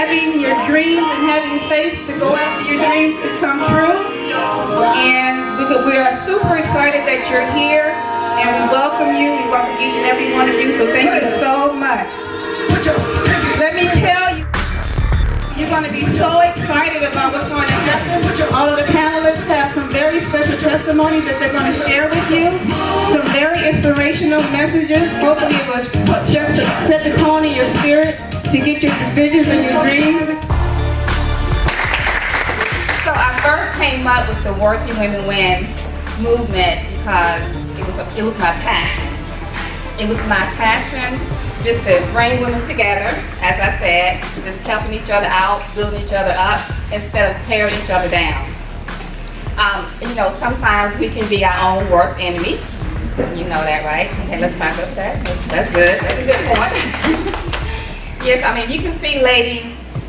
having your dreams and having faith to go after your dreams to come true. And we are super excited that you're here, and we welcome you. We welcome each and every one of you, so thank you so much. Let me tell you, you're going to be so excited about what's going to happen. All of the panelists have some very special testimonies that they're going to share with you. Some very inspirational messages. Hopefully it was just to set the tone in your spirit to get your visions and your dreams. So I first came up with the Working Women Win movement because it was my passion. It was my passion just to bring women together, as I said, just helping each other out, building each other up, instead of tearing each other down. You know, sometimes we can be our own worst enemy. You know that, right? Okay, let's talk about that. That's good. That's a good point. Yes, I mean, you can see ladies,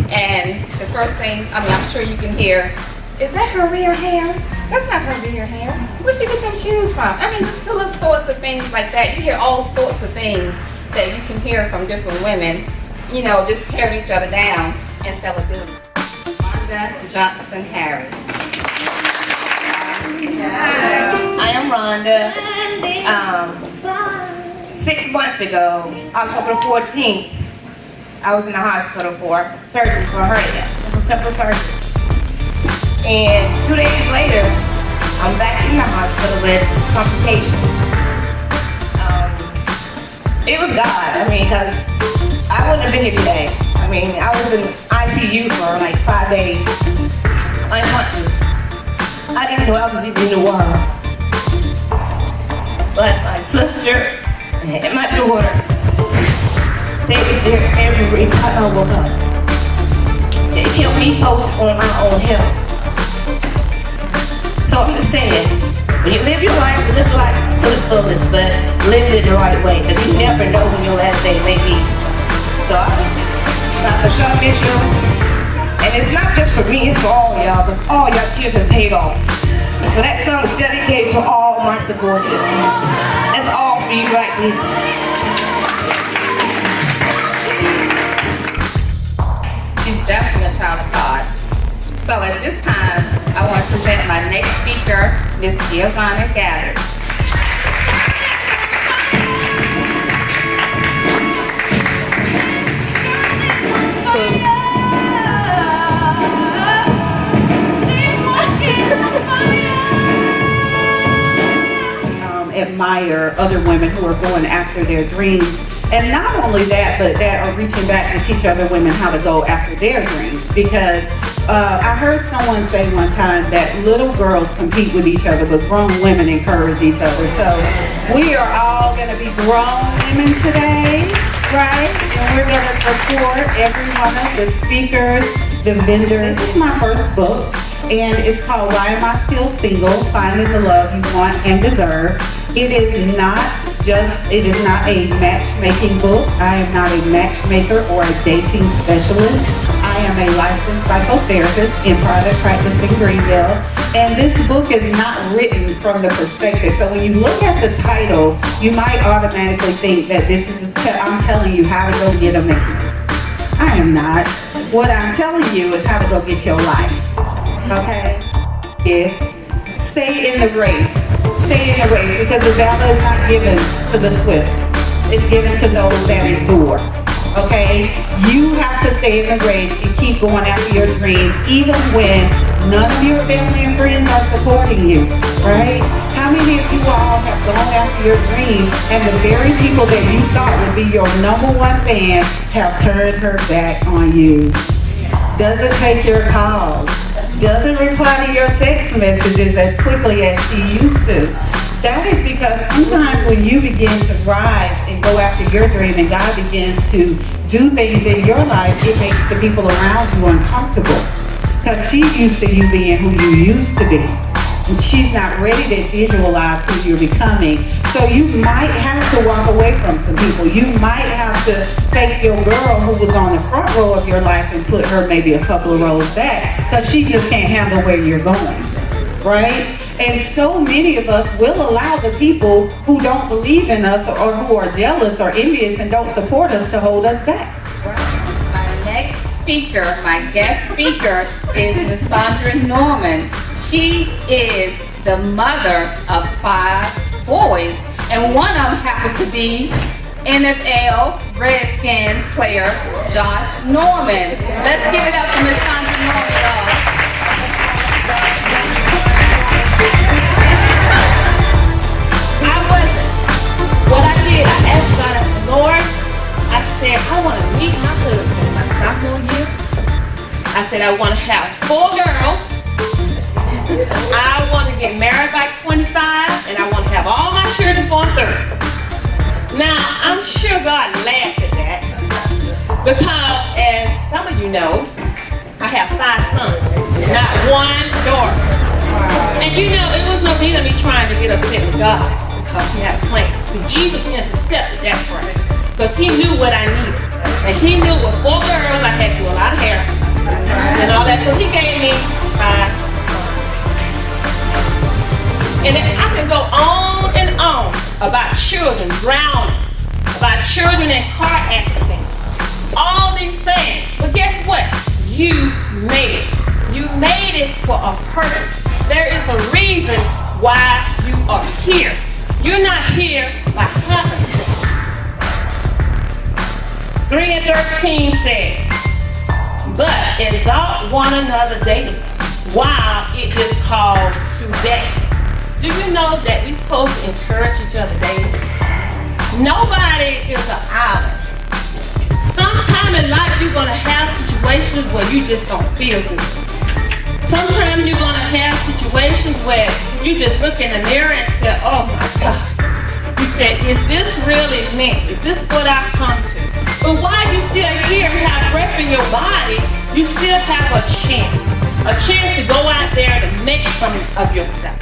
and the first thing, I mean, I'm sure you can hear, is that her real hair? That's not her real hair. Where'd she get them shoes from? I mean, the little sorts of things like that. You hear all sorts of things that you can hear from different women, you know, just tearing each other down instead of building. Rhonda Johnson Harris. I am Rhonda. 6 months ago, October 14th, I was in the hospital for surgery for a hernia. It's a simple surgery. And 2 days later, I'm back in the hospital with complications. It was God, I mean, because I wouldn't have been here today. I mean, I was in ICU for like 5 days, unconscious. I didn't know I was even in the world. But my sister and my daughter, they was there every time I woke up. They kept me posted on my own health. So I'm just saying, when you live your life to the fullest, but live it the right way, because you never know when your last day may be. So I'm Dr. Shaw Mitchell, and it's not just for me, it's for all y'all, because all y'all tears have paid off. And so that song is dedicated to all my supporters. That's all for you right here. She's definitely a child of God. So at this time, I want to present my next speaker, Ms. Giovanna Gaddard. Admire other women who are going after their dreams, and not only that, but that are reaching back to teach other women how to go after their dreams. Because I heard someone say one time that little girls compete with each other, but grown women encourage each other. So we are all going to be grown women today, right? And we're going to support every one of the speakers, the vendors. This is my first book, and it's called Why Am I Still Single? Finding the Love You Want and Deserve. It is not a matchmaking book. I am not a matchmaker or a dating specialist. I am a licensed psychotherapist in private practice in Greenwood. And this book is not written from the perspective. So when you look at the title, you might automatically think that I'm telling you how to go get a man. I am not. What I'm telling you is how to go get your life. Okay? Yeah. Stay in the race. Stay in the race, because the battle is not given to the swift. It's given to those that endure. Okay? You have to stay in the race and keep going after your dream, even when none of your family and friends are supporting you. Right? How many of you all have gone after your dream, and the very people that you thought would be your #1 fan have turned her back on you? Doesn't take your calls. Doesn't reply to your text messages as quickly as she used to. That is because sometimes when you begin to rise and go after your dream, and God begins to do things in your life, it makes the people around you uncomfortable. Because she's used to you being who you used to be. She's not ready to visualize who you're becoming. So you might have to walk away from some people. You might have to take your girl who was on the front row of your life and put her maybe a couple of rows back, because she just can't handle where you're going, right? And so many of us will allow the people who don't believe in us or who are jealous or envious and don't support us to hold us back. My next speaker, my guest speaker, is Miss Sandra Norman. She is the mother of 5 boys, and one of them happened to be NFL Redskins player Josh Norman. Let's give it up for Miss Sandra Norman, y'all. What I did, I asked God, I said, Lord, I said, I want to meet my husband my sophomore year. I said, I want to have 4 girls. I want to get married by 25, and I want to have all my children for 30. Now, I'm sure God laughed at that, because as some of you know, I have 5 sons, not 1 daughter. And you know, it was no need of me trying to get upset with God, because he had a plan. So Jesus intercepted that prayer, because he knew what I needed. And he knew with 4 girls, I had to do a lot of hair and all that. So he gave me 5 sons. And I can go on and on about children drowning, about children in car accidents, all these things. But guess what? You made it. You made it for a purpose. There is a reason why you are here. You're not here by happenstance. 3:13 says, but exalt one another daily, while it is called today. Do you know that we're supposed to encourage each other daily? Nobody is an island. Sometime in life you're going to have situations where you just don't feel good. Sometimes you're going to have situations where you just look in the mirror and say, oh my God. You say, is this really me? Is this what I've come to? But while you're still here and have breath in your body, you still have a chance to go out there to make something of yourself.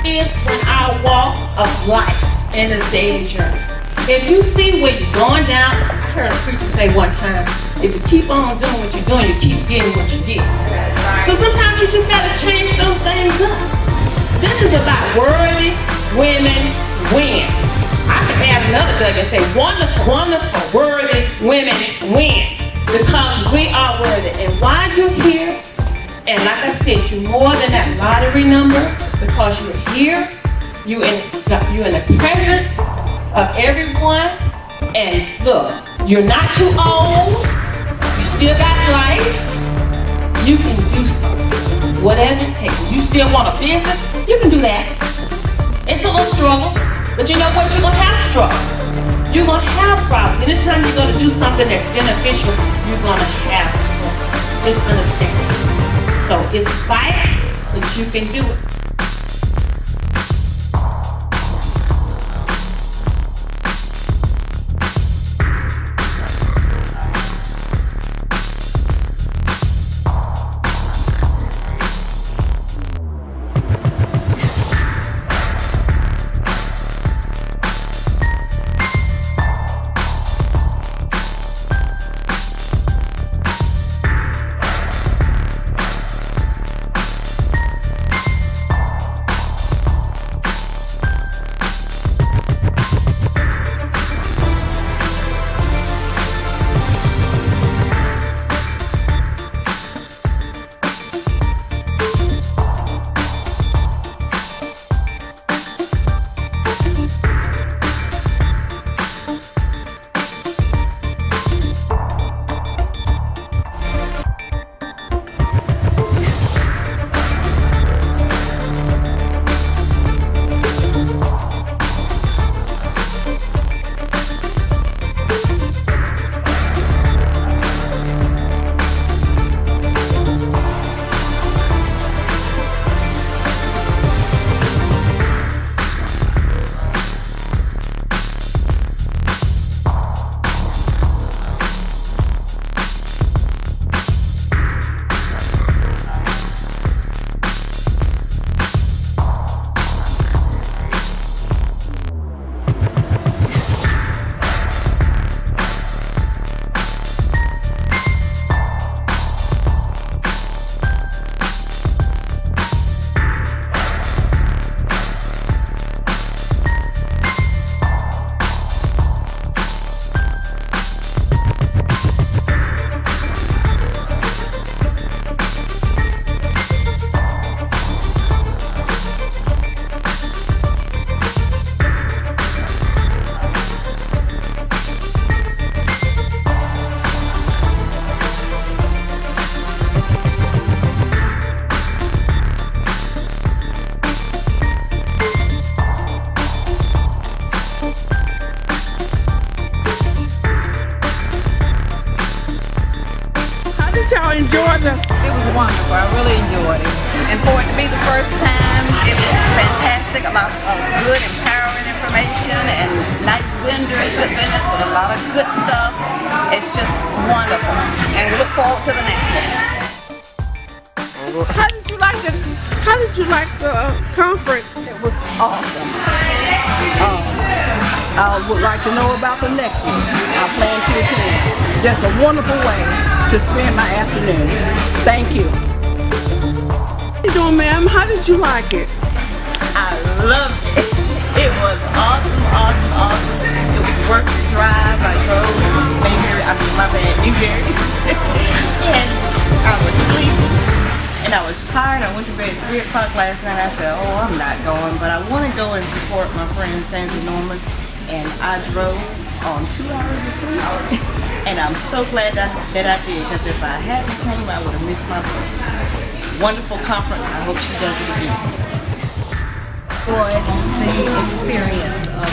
It's in our walk of life in this daily journey. If you see where you're going down, I heard a preacher say one time, if you keep on doing what you're doing, you keep getting what you get. So sometimes you just got to change those things up. This is about worthy women win. I could add another dug and say wonderful, wonderful, worthy women win. Because we are worthy. And while you're here, and like I said, you're more than that lottery number, because you're here, you're in the presence of everyone. And look, you're not too old. You still got life. You can do something, whatever it takes. You still want a business, you can do that. It's a little struggle, but you know what? You're going to have struggle. You're going to have problems. Anytime you're going to do something that's beneficial, you're going to have struggle. Just understand it. So it's a fight, but you can do it. enjoy the? It was wonderful. I really enjoyed it. And for it to be the first time, it was fantastic. A lot of good, empowering information and nice vendors with vendors with a lot of good stuff. It's just wonderful. And we look forward to the next one. How did you like the conference? It was awesome. I would like to know about the next one. I plan to attend. Just a wonderful way to spend my afternoon. Thank you. How you doing, ma'am? How did you like it? I loved it. It was awesome. It was worth the drive. I drove Newberry, and I was sleepy, and I was tired. I went to bed at 3 o'clock last night. I said, oh, I'm not going, but I want to go and support my friend Sandra Norman, and I drove on 2 hours of sleep, and I'm so glad that I did, because if I hadn't came, I would have missed my bus. Wonderful conference. I hope she does it again. Enjoyed the experience of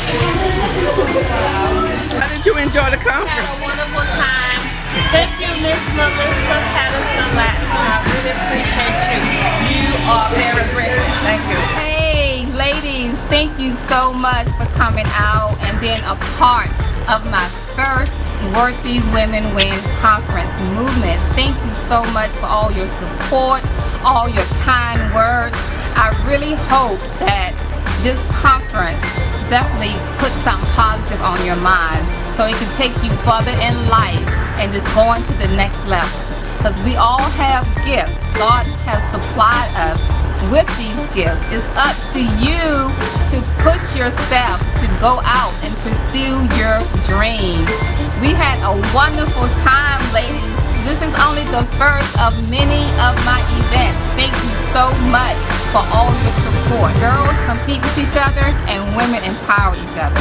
How did you enjoy the conference? Had a wonderful time. Thank you, Miss Melissa Patterson Latson. I really appreciate you. You are very brilliant. Thank you. Hey, ladies, thank you so much for coming out and being a part of my first Worthy Women Win Conference movement. Thank you so much for all your support, all your kind words. I really hope that this conference definitely puts something positive on your mind so it can take you further in life and just going to the next level. Because we all have gifts. God has supplied us with these gifts. It's up to you to push yourself to go out and pursue your dreams. We had a wonderful time, ladies. This is only the first of many of my events. Thank you so much for all your support. Girls compete with each other and women empower each other.